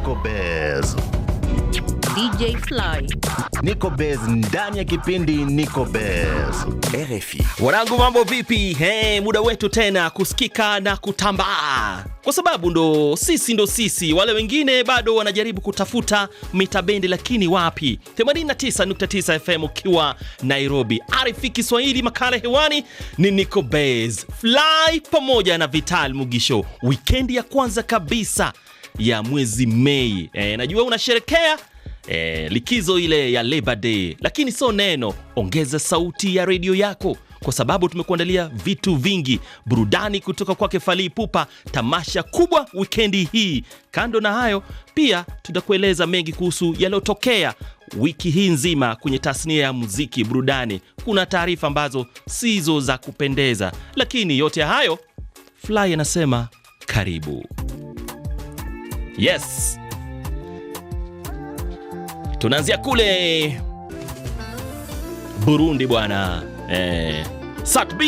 Nico Bez. DJ Fly. Nico Bez ndani ya kipindi Nico Bez. RFI. Wanangu, mambo vipi? Muda wetu tena kusikika na kutambaa. Kwa sababu ndo sisi, wale wengine bado wanajaribu kutafuta mitabendi, lakini wapi? 89.9 FM ukiwa Nairobi. RFI Kiswahili, makala hewani ni Nico Bez Fly pamoja na Vital Mugisho. Weekendi ya kwanza kabisa ya mwezi Mei. Najua unasherekea likizo ile ya Labor Day, lakini so neno, ongeza sauti ya redio yako kwa sababu tumekuandalia vitu vingi, burudani kutoka kwake Fally Ipupa, tamasha kubwa weekendi hii. Kando na hayo, pia tutakueleza mengi kuhusu yaliyotokea wiki hii nzima kwenye tasnia ya muziki, burudani. Kuna taarifa ambazo sizo za kupendeza, lakini yote ya hayo Fly anasema karibu. Yes. Tunaanzia kule Burundi bwana. Sat B,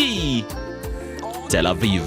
Tel Aviv.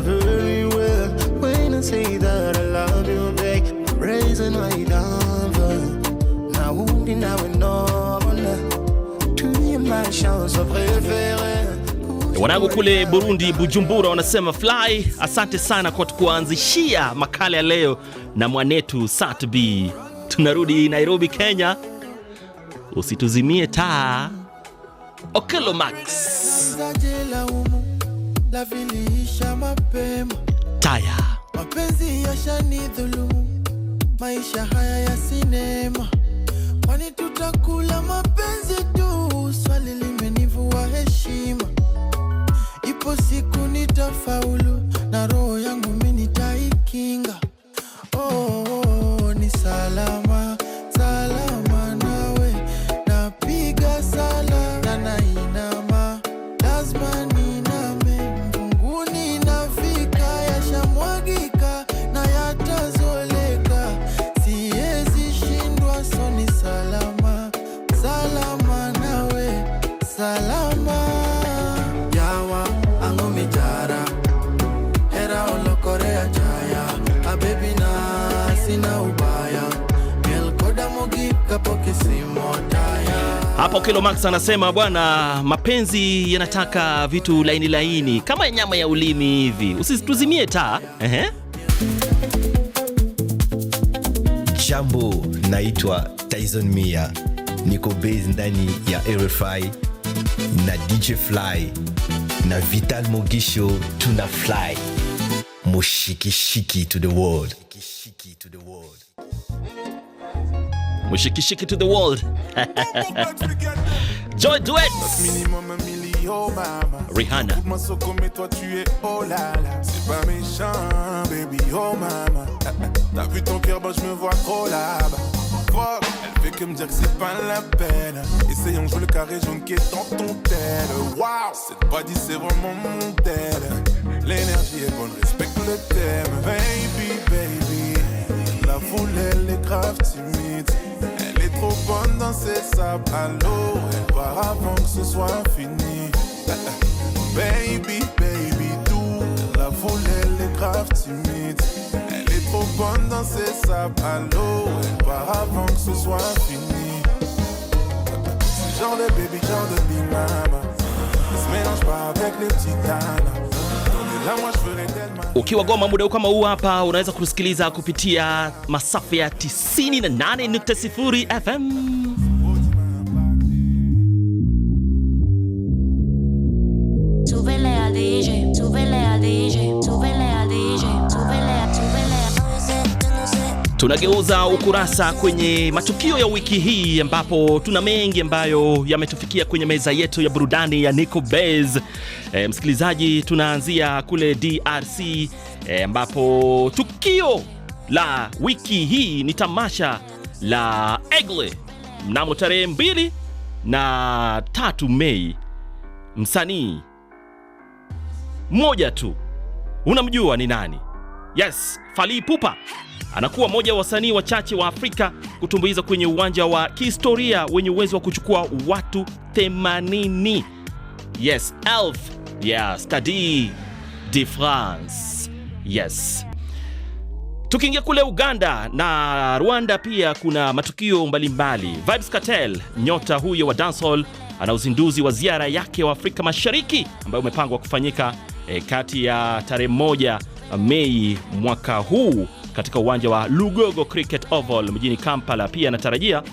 Very well when I say that I love you, babe. Raising my number. Now wounding now and over. To me my chance of préféré. Wanangu kule Burundi, Bujumbura, wanasema Fly, asante sana kwa kuanzishia makala ya leo na mwanetu Sat B. Tunarudi Nairobi, Kenya. Usituzimie taa. Okelo Max. La vilisha mapema Taya. Mapenzi yashanidhulumu, maisha haya ya sinema. Kwani tutakula mapenzi tu? Swali limenivua heshima. Ipo siku nitafaulu, na roho yangu mimi nitaikinga. Ni salama, salama nawe. Napiga sala na nainama, lazima Hapo Kilo Max anasema bwana, mapenzi yanataka vitu laini laini kama nyama ya ulimi hivi. Usituzimie taa. Jambo, naitwa Tyson Mia. Niko Bez ndani ya RFI na DJ Fly na Vital Mugisho. Tuna fly mushikishiki to the world. Mushikishiki to the world. Joy Duets. Rihanna. Toi tu es oh là là, c'est pas méchant baby oh mama. T'as vu ton cœur, bah je me vois trop là-bas. Fuck, elle fait que me dire que c'est pas la peine. Essayons de jouer le carré jaune qui est dans ton tel. Wow, cette body c'est vraiment mon tel. L'énergie est bonne, respecte le thème. Baby, baby, la foule elle est grave timide. Elle est trop bonne dans ses sables à l'eau. Elle part avant que ce soit fini. Baby, baby, tout. La foule elle est grave timide. Elle est trop bonne dans ses sables à l'eau. Elle part avant que ce soit fini. C'est genre de baby, genre de big mama. Ne se mélange pas avec les petits tanas. Ukiwa Goma muda kama huu hapa, unaweza kusikiliza kupitia masafa ya 98.0 FM. Tunageuza ukurasa kwenye matukio ya wiki hii ambapo tuna mengi ambayo yametufikia kwenye meza yetu ya burudani ya Nico Bez. Msikilizaji, tunaanzia kule DRC ambapo tukio la wiki hii ni tamasha la Eagle mnamo tarehe 2 na 3 Mei. Msanii mmoja tu, unamjua ni nani? Yes, Fally Ipupa anakuwa mmoja wa wasanii wachache wa Afrika kutumbuiza kwenye uwanja wa kihistoria wenye uwezo wa kuchukua watu 80. Yes, Elf, yeah, Stade de France. Yes. Tukiingia kule Uganda na Rwanda pia kuna matukio mbalimbali. Vybz Kartel, nyota huyo wa dancehall, ana uzinduzi wa ziara yake wa Afrika Mashariki ambayo umepangwa kufanyika kati ya tarehe 1 Mei mwaka huu katika uwanja wa Lugogo Cricket Oval mjini Kampala. Pia anatarajia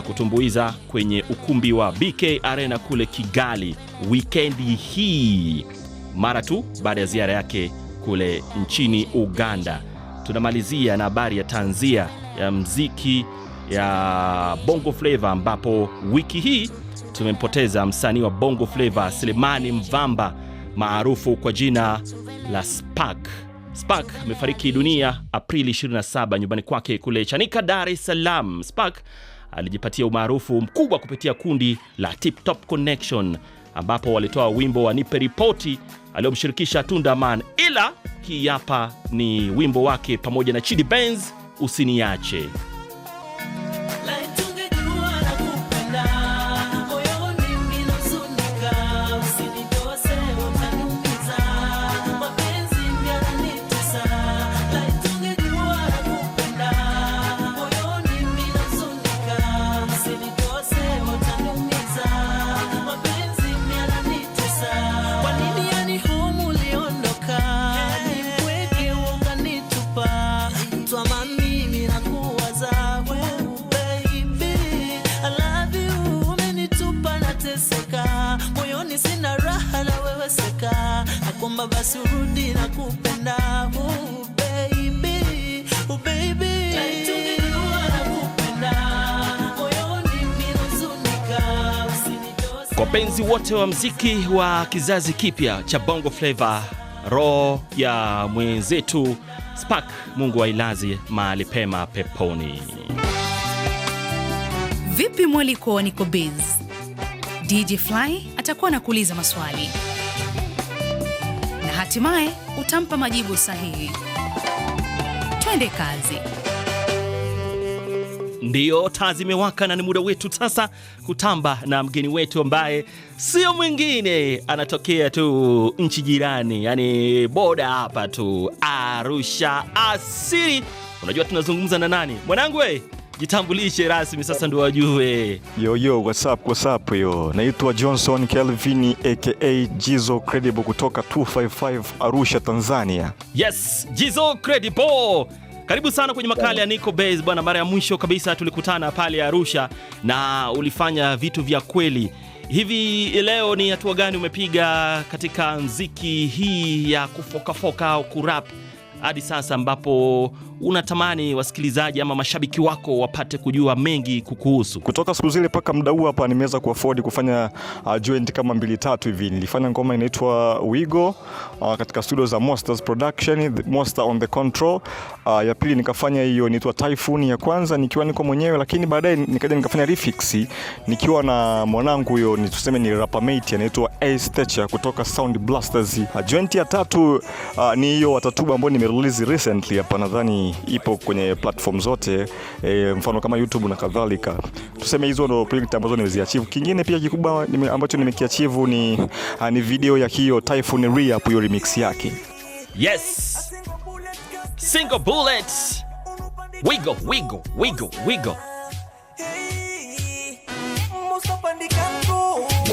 kutumbuiza kwenye ukumbi wa BK Arena kule Kigali wikendi hii mara tu baada ya ziara yake kule nchini Uganda. Tunamalizia na habari ya tanzia ya mziki ya Bongo Flava ambapo wiki hii tumempoteza msanii wa Bongo Flava Selemani Mvamba maarufu kwa jina la Spark. Spark amefariki dunia Aprili 27 nyumbani kwake kule Chanika, Dar es Salaam. Spark alijipatia umaarufu mkubwa kupitia kundi la Tip Top Connection ambapo walitoa wimbo wa Nipe Ripoti aliomshirikisha Tunda Man, ila hii hapa ni wimbo wake pamoja na Chidi Benz, Usiniache. Basi urudi na kupenda, oh baby, oh baby, kwa penzi wote wa mziki wa kizazi kipya cha Bongo Flava, roho ya mwenzetu Spark, Mungu ailaze mahali pema peponi. Vipi mwaliko wa Nico Bez? DJ Fly atakuwa anakuuliza maswali na hatimaye utampa majibu sahihi. Twende kazi. Ndiyo, taa zimewaka na ni muda wetu sasa kutamba na mgeni wetu ambaye sio mwingine, anatokea tu nchi jirani, yani boda hapa tu, Arusha asili. Unajua tunazungumza na nani? Mwanangu we, jitambulishe rasmi sasa ndio wajue. Yo, what's up yo. Naitwa Johnson Kelvin aka Jizo Credible kutoka 255 Arusha, Tanzania. Yes, Jizo Credible. Karibu sana kwenye makala ya Nico Bez bwana. Mara ya mwisho kabisa tulikutana pale Arusha na ulifanya vitu vya kweli. Hivi leo ni hatua gani umepiga katika muziki hii ya kufoka au kurap hadi sasa ambapo unatamani wasikilizaji ama mashabiki wako wapate kujua mengi kukuhusu? Kutoka siku zile paka muda huu hapa nimeweza kuafford kufanya joint kama 2-3 hivi. Nilifanya ngoma inaitwa Wigo katika studio za Monsters Production, Monster on the Control. Ya pili nikafanya hiyo inaitwa Typhoon ya kwanza nikiwa niko mwenyewe, lakini baadaye nikaja nikafanya refix nikiwa na mwanangu huyo, tuseme ni rapper mate anaitwa Ace Teacher kutoka Sound Blasters. Joint ya tatu ni hiyo Watatuba ambayo nimerelease recently hapa, nadhani ipo kwenye platform zote, mfano kama YouTube na kadhalika. Tuseme hizo ndo project ambazo nimeziachieve. Kingine pia kikubwa ambacho nimekiachieve ni video ya hiyo Typhoon Re-up, hiyo remix yake. Yes, Single Bullet, Wigo.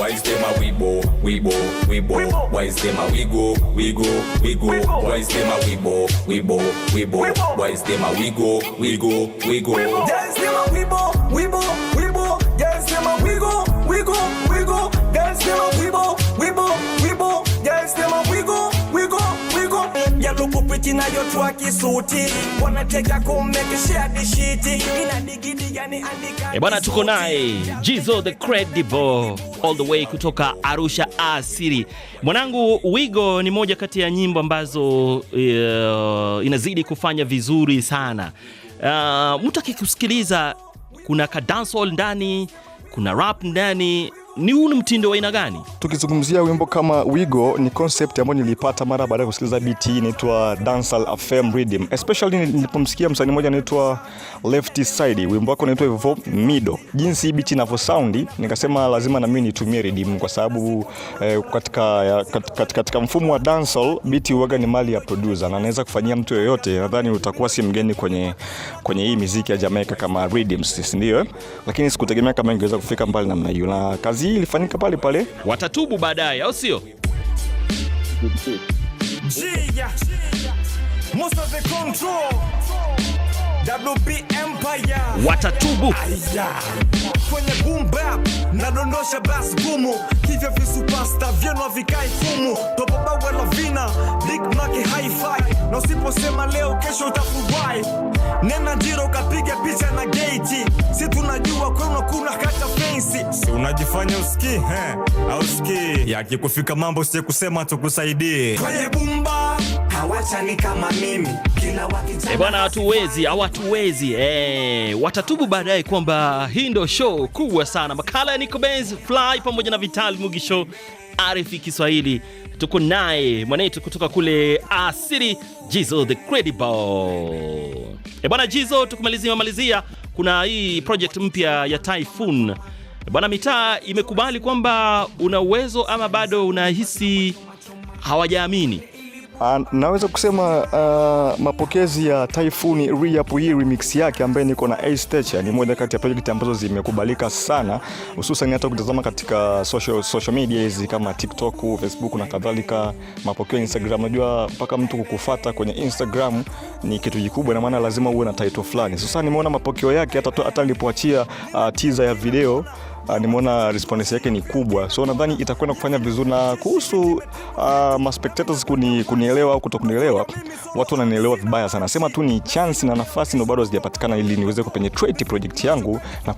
Why is them a wibo? Why is them a wigo? Why is them a wibo? Why is them a wigo? Guys them a wibo. Guys them a wigo. Guys them a wibo. Guys them a wigo. Ya look pretty suti na yotua kisuti wanateka kumekeshea dishiti inadigidi yani andika. Bwana tuko naye Jizo the Credible all the way kutoka Arusha Asiri. Mwanangu, Wigo ni moja kati ya nyimbo ambazo inazidi kufanya vizuri sana. Mtu akikusikiliza kuna ka dancehall ndani, kuna rap ndani. Ni huu mtindo wa aina gani? Tukizungumzia wimbo kama Wigo, ni concept ambayo nilipata mara baada ya kusikiliza beat hii inaitwa Dancehall FM Rhythm. Especially nilipomsikia msanii mmoja anaitwa Left Side, wimbo wake unaitwa hivyo Mido. Jinsi hii beat inavyo sound, nikasema lazima na mimi nitumie rhythm kwa sababu katika mfumo wa dancehall beat huaga ni mali ya producer na anaweza kufanyia mtu yoyote. Nadhani utakuwa si mgeni kwenye hii muziki ya Jamaica kama rhythms, ndio? Lakini sikutegemea kama ingeweza kufika mbali namna hiyo. Na kazi hii ilifanyika pale. Watatubu baadaye, au sio? Most of the control WB Empire watatubu kwenye boom bap na dondosha bass gumu hivyo visupasta vyeno vikai fumu topoba wela vina big maki hi-fi na usiposema leo kesho utafurahi nena jiro kapiga picha na gate si tunajua kuna kata fancy si unajifanya usikii au sikii yakikufika mambo si kusema tukusaidie kwenye bumba hawachani kama mimi kila wakati bwana hatuwezi watatubu baadaye kwamba hii ndio show kubwa sana. Makala ya Nico Bez Fly pamoja na Vital Mugisho RFI Kiswahili. Tuko naye mwanetu kutoka kule Asiri, Jizo the Credible. Bwana Jizo, tukumalizia kuna hii project mpya ya Typhoon. Bwana mitaa imekubali kwamba una uwezo ama bado unahisi hawajaamini? Naweza kusema mapokezi ya Typhoon re-up hii remix yake ambaye niko na Ace Teacher ni moja kati ya project ambazo zimekubalika sana, hususan hata kutazama katika social media hizi kama TikTok, Facebook na kadhalika. Mapokeo ya Instagram, unajua mpaka mtu kukufuata kwenye Instagram ni kitu kikubwa, na maana lazima uwe na title fulani. Sasa nimeona mapokeo yake hata nilipoachia teaser ya video nimeona response yake ni kubwa, so nadhani itakwenda kufanya vizuri. Na kuhusu spectators kunielewa au kutokunielewa, watu wananielewa vibaya sana. Sema tu ni chance na nafasi ndio bado hazijapatikana ili niweze kupenetrate project yangu na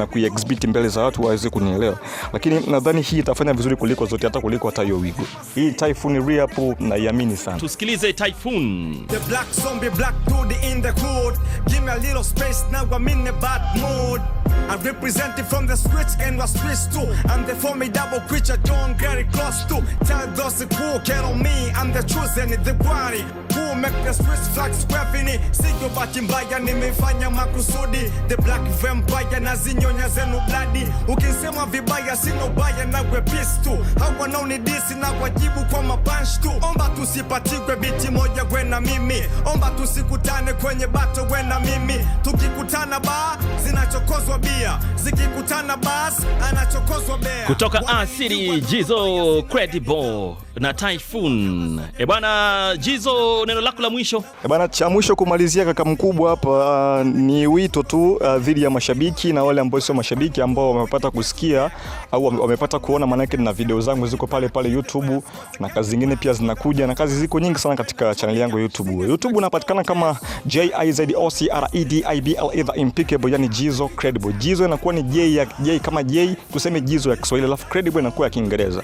kuexhibit mbele za watu waweze kunielewa, lakini nadhani hii itafanya vizuri kuliko zote, hata kuliko hata hiyo Wigo. Hii Typhoon re-up naiamini sana. Tusikilize Typhoon. The black zombie, black dude in the hood. Give me a little space now, I'm in a bad mood. I represent it from the streets and was switched to. I'm the formidable creature, don't get it close to. Tell those who care on me, I'm the chosen, the body who make the streets flag squapping it. Sigo bahati mbaya nimefanya makusudi. The black vampire na zinyonya zenu bloody. Ukisema vibaya sino baya na we peace tu. Hawa naoni disi na wajibu kwa mapunch tu. Omba tusipatikwe biti moja we na mimi. Omba tusikutane kwenye battle we na mimi. Tukikutana ba zinachokozwa bia, zikikutana bas anachokozwa bea. Kutoka Asiri, Jizo Credible na Typhoon. Bwana Jizo, neno lako la mwisho? Bwana, cha mwisho kumalizia kaka mkubwa hapa, ni wito tu dhidi ya mashabiki na wale ambao sio mashabiki ambao wamepata kusikia au wamepata kuona, manake na video zangu ziko pale YouTube na kazi zingine pia zinakuja, na kazi ziko nyingi sana katika channel yangu ya YouTube unapatikana kama JIZOCREDIBLE the Impeccable, yani Jizo Credible. Jizo inakuwa ni J kama J, tuseme Jizo ya Kiswahili, alafu Credible inakuwa ya Kiingereza.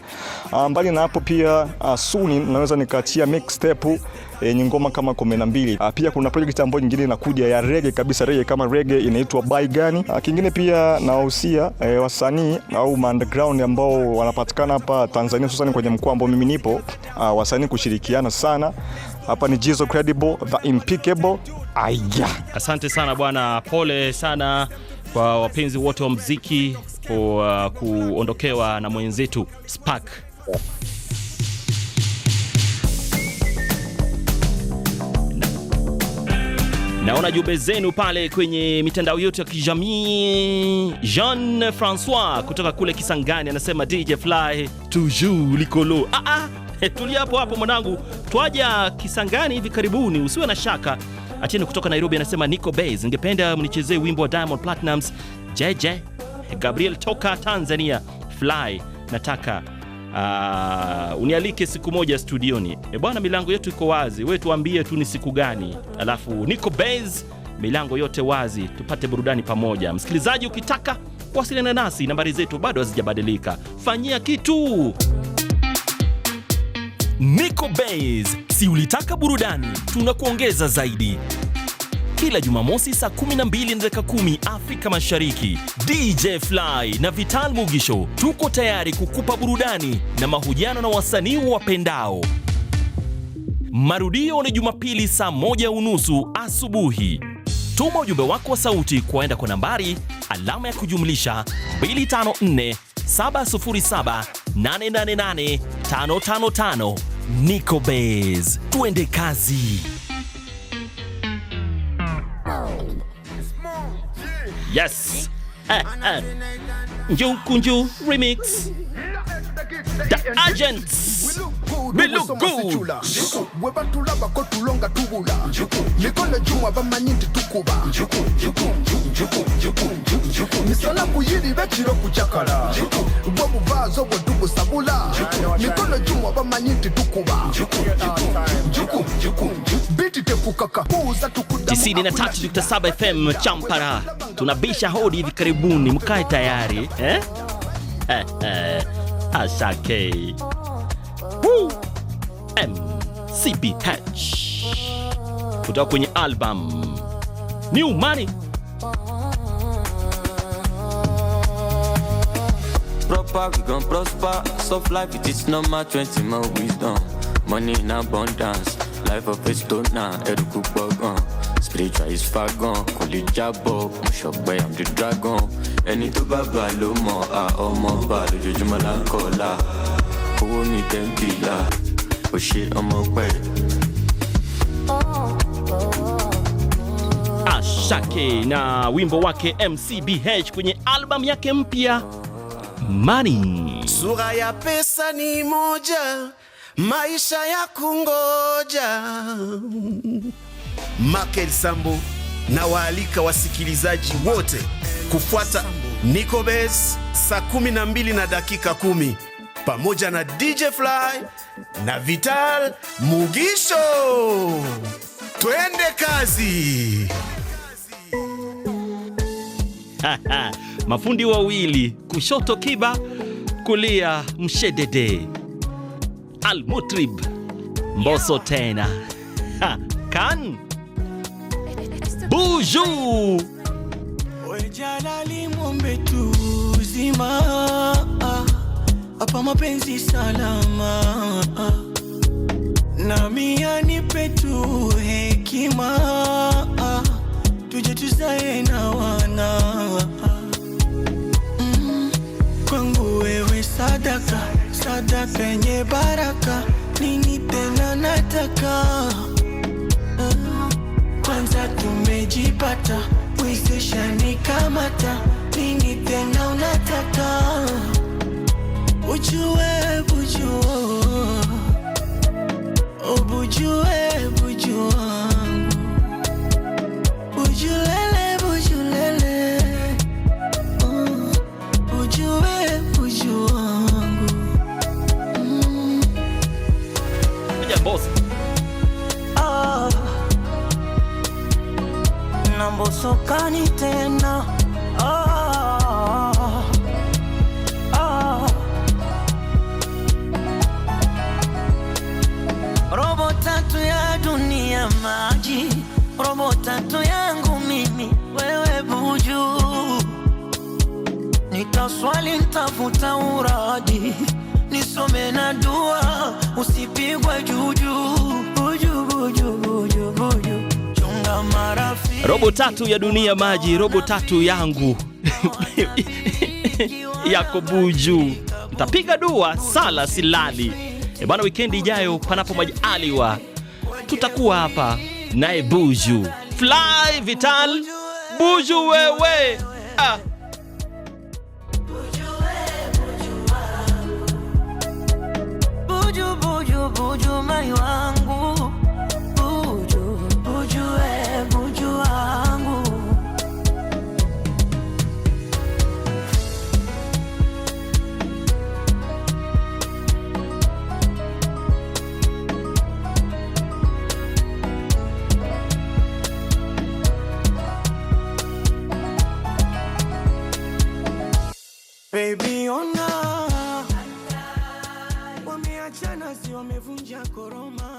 Mbali na hapo pia soon naweza nikaachia mixtape yenye ngoma kama 12. Pia kuna project ambayo nyingine inakuja ya reggae kabisa, reggae kama reggae inaitwa Bai Gani. Kingine pia nawahusia wasanii au underground ambao wanapatikana hapa Tanzania, hususan kwenye mkoa ambao mimi nipo, wasanii kushirikiana sana. Hapa ni Jizo Credible the Impeccable. Aya, asante sana bwana, pole sana kwa wapenzi wote wa muziki kwa kuondokewa na mwenzetu Spark. Naona jumbe zenu pale kwenye mitandao yote ya kijamii. Jean François kutoka kule Kisangani anasema DJ Fly toujours likolo. Tulia hapo mwanangu, twaja Kisangani hivi karibuni, usiwe na shaka. Atieni kutoka Nairobi anasema Nico Bez, ningependa mnichezee wimbo wa Diamond Platnumz Jeje. Gabriel toka Tanzania, Fly nataka unialike siku moja studioni. Bwana, milango yetu iko wazi, wewe tuambie tu ni siku gani, alafu Nico Bez, milango yote wazi, tupate burudani pamoja. Msikilizaji, ukitaka kuwasiliana nasi, nambari zetu bado hazijabadilika. Fanyia kitu. Nico Bez, si ulitaka burudani, tunakuongeza zaidi. Kila Jumamosi saa 12:10 Afrika Mashariki, DJ Fly na Vital Mugisho tuko tayari kukupa burudani na mahojiano na wasanii wapendao. Marudio ni Jumapili saa 1:30 asubuhi. Tuma ujumbe wako wa sauti kwaenda kwa nambari alama ya kujumlisha 254 707 888 555. Nico Bez, tuende kazi. Yes. Njukunju remix. The Agents. We look good. Weba tulaba ko tulonga tubula. Nikole juma bamanyindi tukuba. Misala kuyiri bechiro kuchakala. Bobu bazo bodubu sabula. Nikole juma bamanyindi tukuba. Biti tekukaka. 93.7 FM Champara. Tunabisha hodi hivi karibuni, mkae tayari. Ashake. Woo! MCBH kutoka kwenye album New Money. Proper, we gon' prosper. Soft life, it is normal. 20 more wisdom. Money in abundance. Life of a stoner. Eruku bogon. Spiritual is far gone. Call it jabo. Mushokwe, I'm the dragon. Any to baba lomo. Omo ba. Jujumala kola. Owó mi tẹ́ńpìlà, ó ṣe ọmọ pẹ́. Ashake na wimbo wake MCBH kwenye album yake mpya Money. Sura ya pesa ni moja, maisha ya kungoja. Michael Sambo na waalika wasikilizaji wote kufuata Nico Bez saa 12:10 pamoja na DJ Fly na Vital Mugisho. Twende kazi. Mafundi wawili, kushoto Kiba, kulia Mshedede. Al-Mutrib, Mbosso tena. Kan Buju. Ojalali mwombe tuzima, hapa mapenzi salama, na mia nipe tu hekima, tuje tuzae na wana. Kwangu wewe sadaka, sadaka yenye baraka, nini tena nataka? Kwanza tumejipata, wezesha nikamata, nini tena unataka? Bujue, bujua, oh bujue, bujua, bujulele, bujulele, oh bujue, bujua. Mbosso. Na Mbosso kani tena. Robo tatu ya dunia maji, robo tatu yangu mimi, wewe Buju. Nitaswali nitafuta uradi, nisome na dua, usipigwe juju. Buju, buju, buju, buju. Chunga marafiki. Robo tatu ya dunia maji, robo tatu yangu yako Buju. Nitapiga dua, sala silali. Bwana, weekend ijayo panapo majaliwa tutakuwa hapa naye Buju. Fly Vital Buju wewe. Buju, buju, buju mai wangu. Buju, buju buju wangu. Baby ona wameachana si wamevunja koroma.